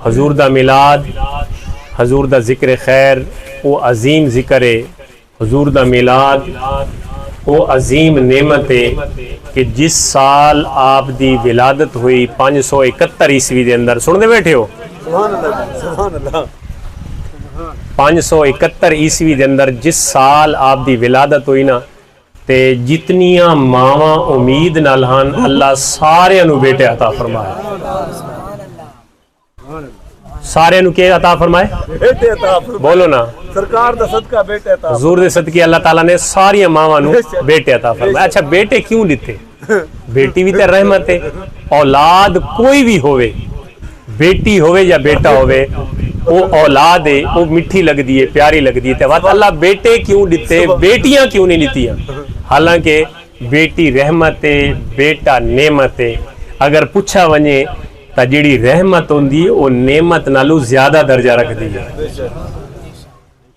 حضور دا میلاد، حضور دا ذکر خیر وہ عظیم ذکر ہے، حضور دا میلاد وہ عظیم نعمت ہے کہ جس سال آپ دی ولادت ہوئی 571 عیسوی دے اندر، سن دے بیٹھے ہو، سبحان اللہ سبحان اللہ، 571 عیسوی دے اندر جس سال آپ دی ولادت ہوئی نا، تے جتنیاں ماواں امید نال ہن اللہ سارے انو بیٹے عطا فرمایا، سارے انو کے عطا فرمائے؟ بیٹے عطا فرمائے، بولو نا، سرکار دا صدقہ بیٹے عطا فرمائے، حضور دے صدقے اللہ تعالیٰ نے ساری ماواں نو بیٹے عطا فرمائے۔ اچھا بیٹے کیوں لیتے؟ بیٹی بھی تے رحمت ہے، اولاد کوئی بھی ہوئے، بیٹی ہوئے یا بیٹا ہوئے، وہ اولاد ہے، وہ مٹھی لگ دیئے، پیاری لگ دیئے، تے وقت اللہ بیٹے کیوں لیتے، بیٹیاں کیوں نہیں لیتی ہیں؟ حالانکہ بیٹی رحمت ہے، بیٹا نعمت ہے۔ اگر پوچھا ونجے تا جیڑی رحمت ہوندی وہ نعمت نالو زیادہ درجہ رکھ دی ہے۔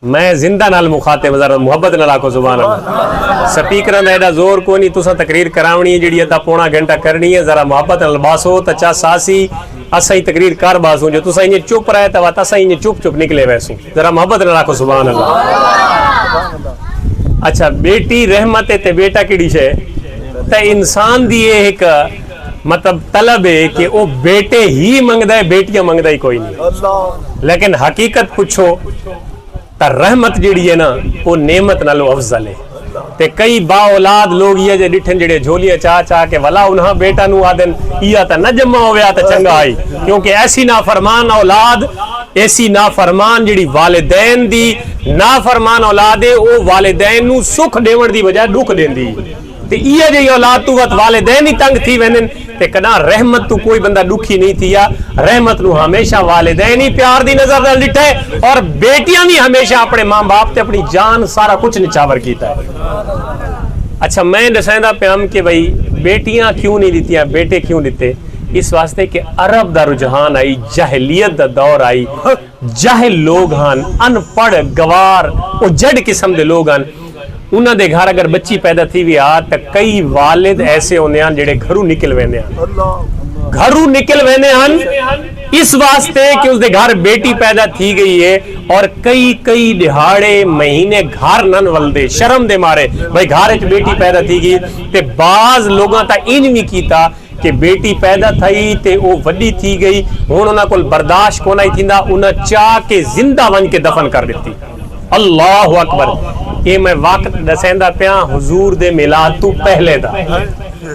میں زندہ نال مخاطب ذرا محبت نال آکو سبحان اللہ، سپیکراں دا ایڈا زور کو نہیں، تساں تقریر کراونی ہے جیڑی ادھا پونا گھنٹہ کرنی ہے، ذرا محبت نال باسو تا چا ساسی اساں تقریر کر باسوں، جو تساں انہیں چپ رہے تا اساں انہیں چپ چپ نکلے ویسوں، ذرا محبت نال آکو سبحان اللہ۔ اچھا بیٹی رحمت ہے تے بیٹا کیڑی شے تے انسان دی ایک مطلب طلب ہے کہ وہ بیٹے ہی منگدا ہے، بیٹیاں منگدا ہی کوئی نہیں، لیکن حقیقت پوچھو تا رحمت جیڑی ہے نا وہ نعمت نالو افضل ہے۔ تے کئی با اولاد لوگ یہ جے ڈٹھن جڑے جھولیاں چاہ چاہ کے ولا انہاں بیٹا نو آدن یا تا نہ جمع ہویا تا چنگا آئی، کیونکہ ایسی نافرمان اولاد، ایسی نافرمان جڑی والدین دی نافرمان اولاد ہے، وہ والدین نو سکھ دیون دی بجائے دکھ دین دی، تے یہ جی اولاد تو وقت والدین ہی تنگ تھی ویندن، تے کنا رحمت تو کوئی بندہ دکھی نہیں تھیا، رحمت نو ہمیشہ والدین ہی پیار دی نظر نال ڈٹھے، اور بیٹیاں بھی ہمیشہ اپنے ماں باپ تے اپنی جان سارا کچھ نچاور کیتا ہے۔ اچھا میں دسیندا پیام کہ بھئی بیٹیاں کیوں نہیں لیتیاں، بیٹے کیوں لیتے؟ اس واسطے کہ عرب دا رجحان آئی، جاہلیت دا دور آئی، جاہل لوگ ہن، ان پڑھ گوار او جڑ قسم دے لوگ ہن، انہاں دے گھر اگر بچی پیدا تھی بھی آ تا کئی والد ایسے ہوندے ہیں جڑے گھروں نکل ویندے ہیں، گھروں نکل ویندے ہیں اس واسطے کہ اس دے گھر بیٹی پیدا تھی گئی ہے، اور کئی دہاڑے مہینے گھر نن ولدے شرم دے مارے بھائی گھر وچ بیٹی پیدا تھی گئی، تے بعض لوگاں تا انج بھی کیتا کہ بیٹی پیدا تھی تے او وڈی تھی گئی، ہن انہاں کول برداشت کو نہیں تھیندا، انہاں چاہ کے زندہ ون کے دفن کر دتی۔ اللہ اکبر، یہ میں وقت دسیندا پیا حضور دے میلاد تو پہلے دا،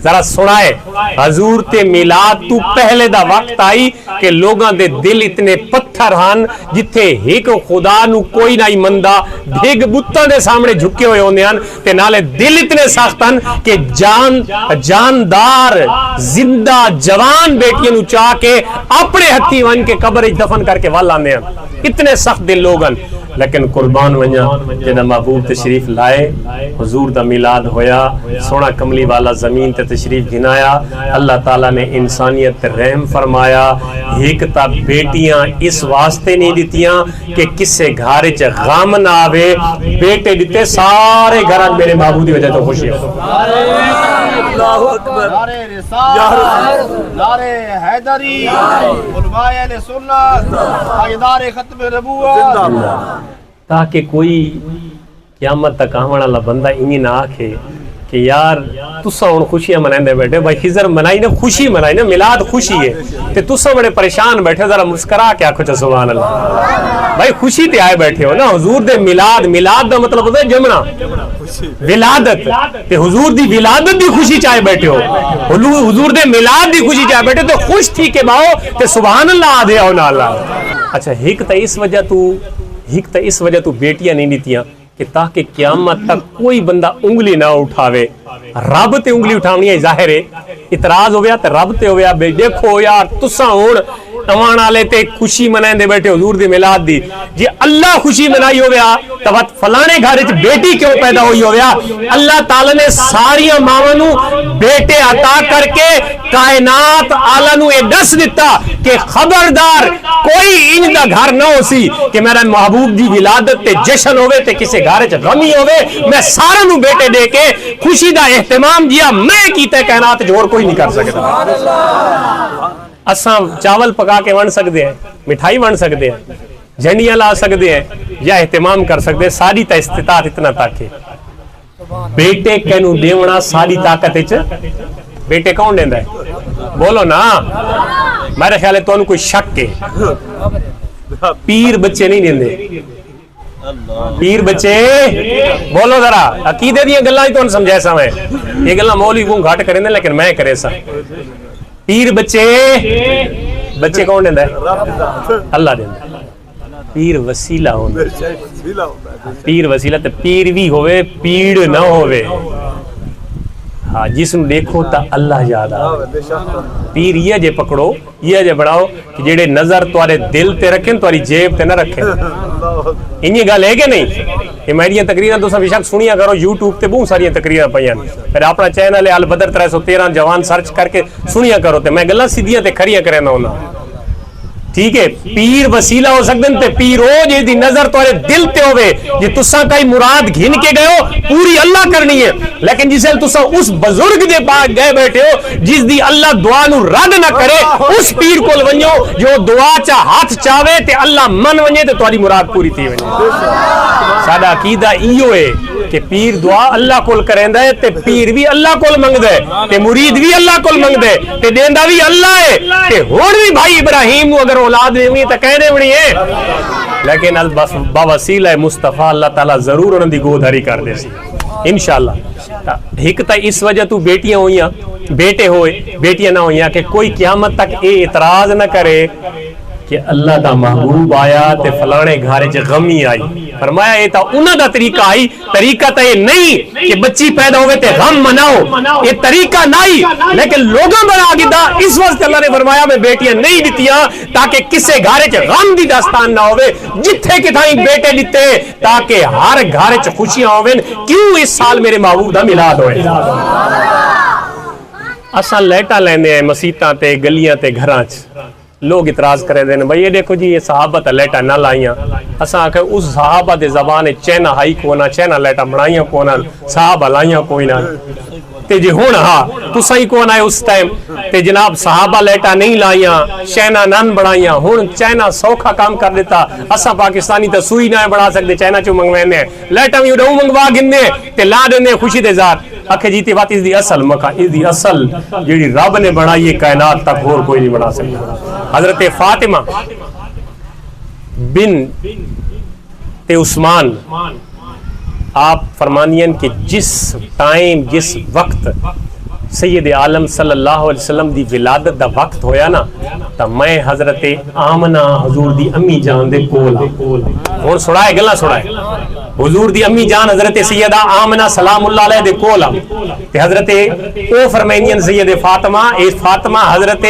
ذرا سنائے، حضور تے میلاد تو پہلے دا وقت آئی کہ لوگاں دے دل اتنے پتھر ہن جتھے ایک خدا نو کوئی نہیں مندا، بھگ بتاں دے سامنے جھکے ہوئے ہوندے ہن، تے نالے دل اتنے سخت ہن کہ جاندار زندہ جوان بیٹیاں نو چاہ کے اپنے ہتھی ون کے قبر وچ دفن کر کے ول آندے ہن، اتنے سخت دل لوگ ہن۔ لیکن قربان ونجا جنہ محبوب تشریف لائے، حضور دا میلاد ہویا، سونا کملی والا زمین تے تشریف گھنایا، اللہ تعالیٰ نے انسانیت تے رحم فرمایا۔ ایک تا بیٹیاں اس واسطے نہیں دیتیاں کہ کسے گھر وچ غم نہ آوے، بیٹے دیتے سارے گھر میرے محبوب دی وجہ تو خوشی ہو۔ اللہ اکبر، نعرے رسالت، نعرے حیدری، علماء اہل سنت، تاجدار ختم نبوت، تاکہ کوئی قیامت تک آنے والا بندہ انہی نہ آکھے کہ یار تساں ہن خوشیاں منائندے بیٹھے، بھائی خضر منائی نا، خوشی منائی نا، میلاد خوشی ہے، تے تساں بڑے پریشان بیٹھے، ذرا مسکرا کے آکھو سبحان اللہ، بھائی خوشی تے آئے بیٹھے ہو نا، حضور دے میلاد دا مطلب ہوتا ہے جمنا ولادت، تے حضور دی ولادت دی خوشی چاہے بیٹھے ہو، حضور دے میلاد دی خوشی چاہے بیٹھے تو خوش تھی کے باؤ تے سبحان اللہ آدھے ہو نا اللہ۔ اچھا ایک تا اس وجہ تو بیٹیاں نہیں دیتیاں کہ تاکہ قیامت تک کوئی بندہ انگلی نہ اٹھاوے، رب تے انگلی اٹھاونی ہے ظاہر ہے، اعتراض ہو گیا تے رب تے ہو گیا، بے دیکھو یار تساں ہون امان والے تے خوشی منائیں دے بیٹھے حضور دی میلاد دی، جی اللہ خوشی منائی ہو گیا تو فلانے گھر وچ بیٹی کیوں پیدا ہوئی ہو گیا؟ اللہ تعالی نے ساریاں ماواں نو بیٹے عطا کر کے کائنات آلہ نو یہ دس دیتا کہ خبردار کوئی انج دا گھر نہ ہو سی کہ میرا محبوب دی ولادت تے جشن ہوئے تے کسے گھر وچ غمی ہوئے، میں سارا نو بیٹے دے کے خوشی دا اہتمام دیا، میں کیتے کائنات جوڑ کوئی نہیں کر سکتا۔ اساں چاول پکا کے ون سکتے ہیں, مٹھائی ون سکتے ہیں, جھنڈیاں لا سکتے ہیں یا اہتمام کر سکتے ہیں, ساری تا استطاعت اتنا تاکہ بیٹے کینو دیونا ساری طاقت بیٹے کون دیندا ہے؟ بولو نا. میرے خیال ہے تو کوئی شک ہے پیر بچے نہیں دیندے, پیر بچے بولو ذرا عقیدے دیا گلاں ہی تو سمجھائے سا میں, یہ گلاں مولوی کو گھٹ کریں لیکن میں کرے سا. پیر بچے بچے کون دیندا ہے؟ اللہ دیندا. پیر وسیلہ ہوندا, پیر وسیلہ تے پیر بھی ہوئے پیڑ نہ ہوئے. ہاں جس نو دیکھو تا اللہ یاد آوے. پیر یہ جے پکڑو, یہ جے بڑھاؤ کہ جڑے نظر تواڈے دل تے رکھیں تواڈی جیب تے نہ رکھیں. انہی گل ہے کہ نہیں؟ یہ میری تقریراں تساں بے شک سنیا کرو, یوٹیوب تے بہت ساری تقریراں پਈਆਂ نے, پھر اپنا چینل ہے البدر 313 جوان سرچ کر کے سنیا کرو تے میں گلاں سیدھیاں تے کھڑیاں کرنا ہوندا. ٹھیک ہے, پیر وسیلہ ہو سکدن تے پیر او جے دی نظر تواڈے دل تے ہوے جے تساں کئی مراد گھن کے گئے ہو پوری اللہ کرنی ہے, لیکن جسے تساں اس بزرگ دے پاس گئے بیٹھے ہو جس دی اللہ دعا نو رد نہ کرے, اس پیر کول ونجو جو دعا چا ہاتھ چاوے تے اللہ من ونجے تے تواڈی مراد پوری تھی ونجے. ساڈا عقیدہ ایو ہے کہ پیر دعا اللہ کول کریندا ہے تے پیر بھی اللہ کول منگدا ہے تے مرید بھی اللہ کول منگدا ہے تے دیندا بھی اللہ ہے تے ہن بھی بھائی ابراہیم نو اگر اولاد دینی تے کہہ دینی ہے, لیکن بوسیلہ مصطفیٰ اللہ تعالیٰ ضرور انہاں دی گودھاری کر دے سی انشاءاللہ. ایک تا اس وجہ تو بیٹیاں ہوئیاں بیٹے ہوئے بیٹیاں نہ ہوئیاں کہ کوئی قیامت تک اے اعتراض نہ کرے کہ اللہ دا محبوب آیا تے فلانے گھارے چ غمی آئی. فرمایا یہ تا انہاں دا طریقہ آئی, طریقہ تا یہ نہیں کہ بچی پیدا ہوئے تے غم مناؤ, یہ طریقہ نہیں, لیکن لوگوں بنا گی دا اس وقت اللہ نے فرمایا میں بیٹیاں نہیں دیتیاں تاکہ کسے گھارے چ غم دی داستان نہ ہوئے, جتھے کتھائیں بیٹے دیتے تاکہ ہر گھارے چ خوشیاں ہوئے. کیوں اس سال میرے محبوب دا میلاد ہوئے. اساں لیٹا لیندے ہیں مسیتاں تے گلیاں تے گھراں چ, لوگ اعتراض کرے دینے بھائی یہ دیکھو جی یہ صحابہ تا لیٹا نہ لائیاں, اساں کہ اس صحابہ دے زبانے چینا ہائی کونا چینا لیٹا بنائیاں کونا صحابہ لائیاں کوئی نہ تے جی ہون ہاں تو صحیح کون آئے اس ٹائم تے جناب صحابہ لیٹا نہیں لائیاں چینا نن بڑھائیاں, ہون چینا سوکھا کام کر دیتا. اساں پاکستانی تا سوئی نہ بڑھا سکتے, چینا چو منگوینے لیٹا بھی اڈھوں منگوا گنے تے لا دینے خوشی دے ذات اکھے جیتی بات اس دی اصل مکہ, اس دی اصل جیڑی رب نے بڑھائی کائنات تک اور کوئی نہیں بڑھا سکتا. حضرت فاطمہ بن تے عثمان آپ فرمانین کہ جس ٹائم جس وقت سید عالم صلی اللہ علیہ وسلم دی ولادت دا وقت ہویا نا تا میں حضرت آمنہ حضور دی امی جان دے کولا ہون سڑائے گلا سڑائے حضور دی امی جان حضرت سیدہ آمنہ سلام اللہ علیہ دے کولا تے حضرت او فرمینین سید فاطمہ, اس فاطمہ حضرت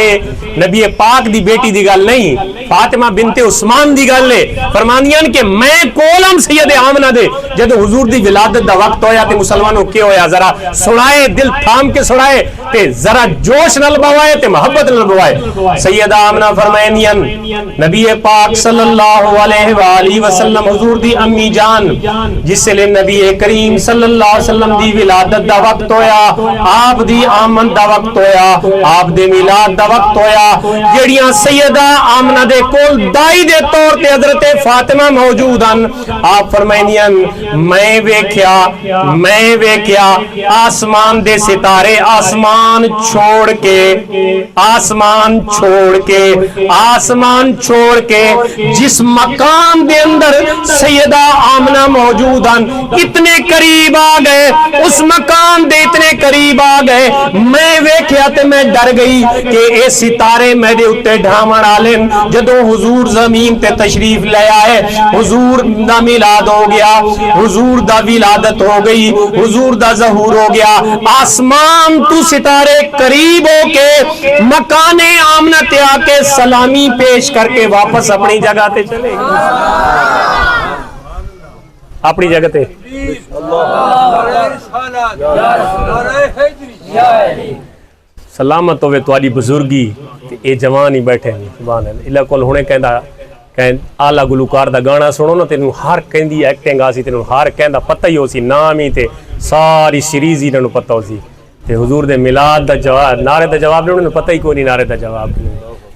نبی پاک دی بیٹی دی گل نہیں, فاطمہ بنت عثمان دی گل لے. فرمانین کہ میں کولم سید آمنہ دے جد حضور دی ولادت دا وقت ہویا تے مسلمانوں کے ہویا, ذرا سڑائے دل تھام کے سڑائے تے ذرا جوش نل بوائے تے محبت نل بوائے. سیدہ آمنہ فرمائنین نبی پاک صلی اللہ علیہ وآلہ وسلم حضور دی امی جان جس سے لے نبی کریم صلی اللہ علیہ وسلم دی ولادت دا وقت ہویا, آپ دی آمن دا وقت ہویا, آپ دے میلاد دا وقت ہویا, جڑیاں سیدہ آمنہ دے کول دائی دے طور تے حضرت فاطمہ موجود ہیں. آپ فرمائنین میں ویکھیا آسمان دے ستارے آسمان چھوڑ کے جس مقام دے اندر سیدہ آمنہ موجود ہیں اتنے قریب آ گئے, اس مقام دے اتنے قریب آ گئے, میں ویکھیا تے میں ڈر گئی کہ اے ستارے میرے اتے ڈھامن آلن. جدوں حضور زمین تے تشریف لے آئے, حضور دا میلاد ہو گیا, حضور دا ولادت ہو گئی, حضور دا ظہور ہو گیا, آسمان تو ستارے قریب ہو کے مکان آمنہ تے آ کے سلامی پیش کر کے واپس اپنی جگہ تے چلے اپنی جگہ تے. سلامت ہوئے تواڈی بزرگی تے اے جوان ہی بیٹھے ہیں سبحان اللہ. اللہ کول ہونے کہندا آلہ گلوکار دا گانا سنو نا تینوں ہر کہندی ایکٹنگ آسی, تینوں ہر کہندا پتہ ہی ہو سی, نام ہی تے ساری سیریز ہی انہوں پتہ ہو سی. تے حضور دے میلاد دا جواب نعرے دا جواب نہیں, انہوں پتہ ہی کوئی نہیں نعرے دا جواب نہیں.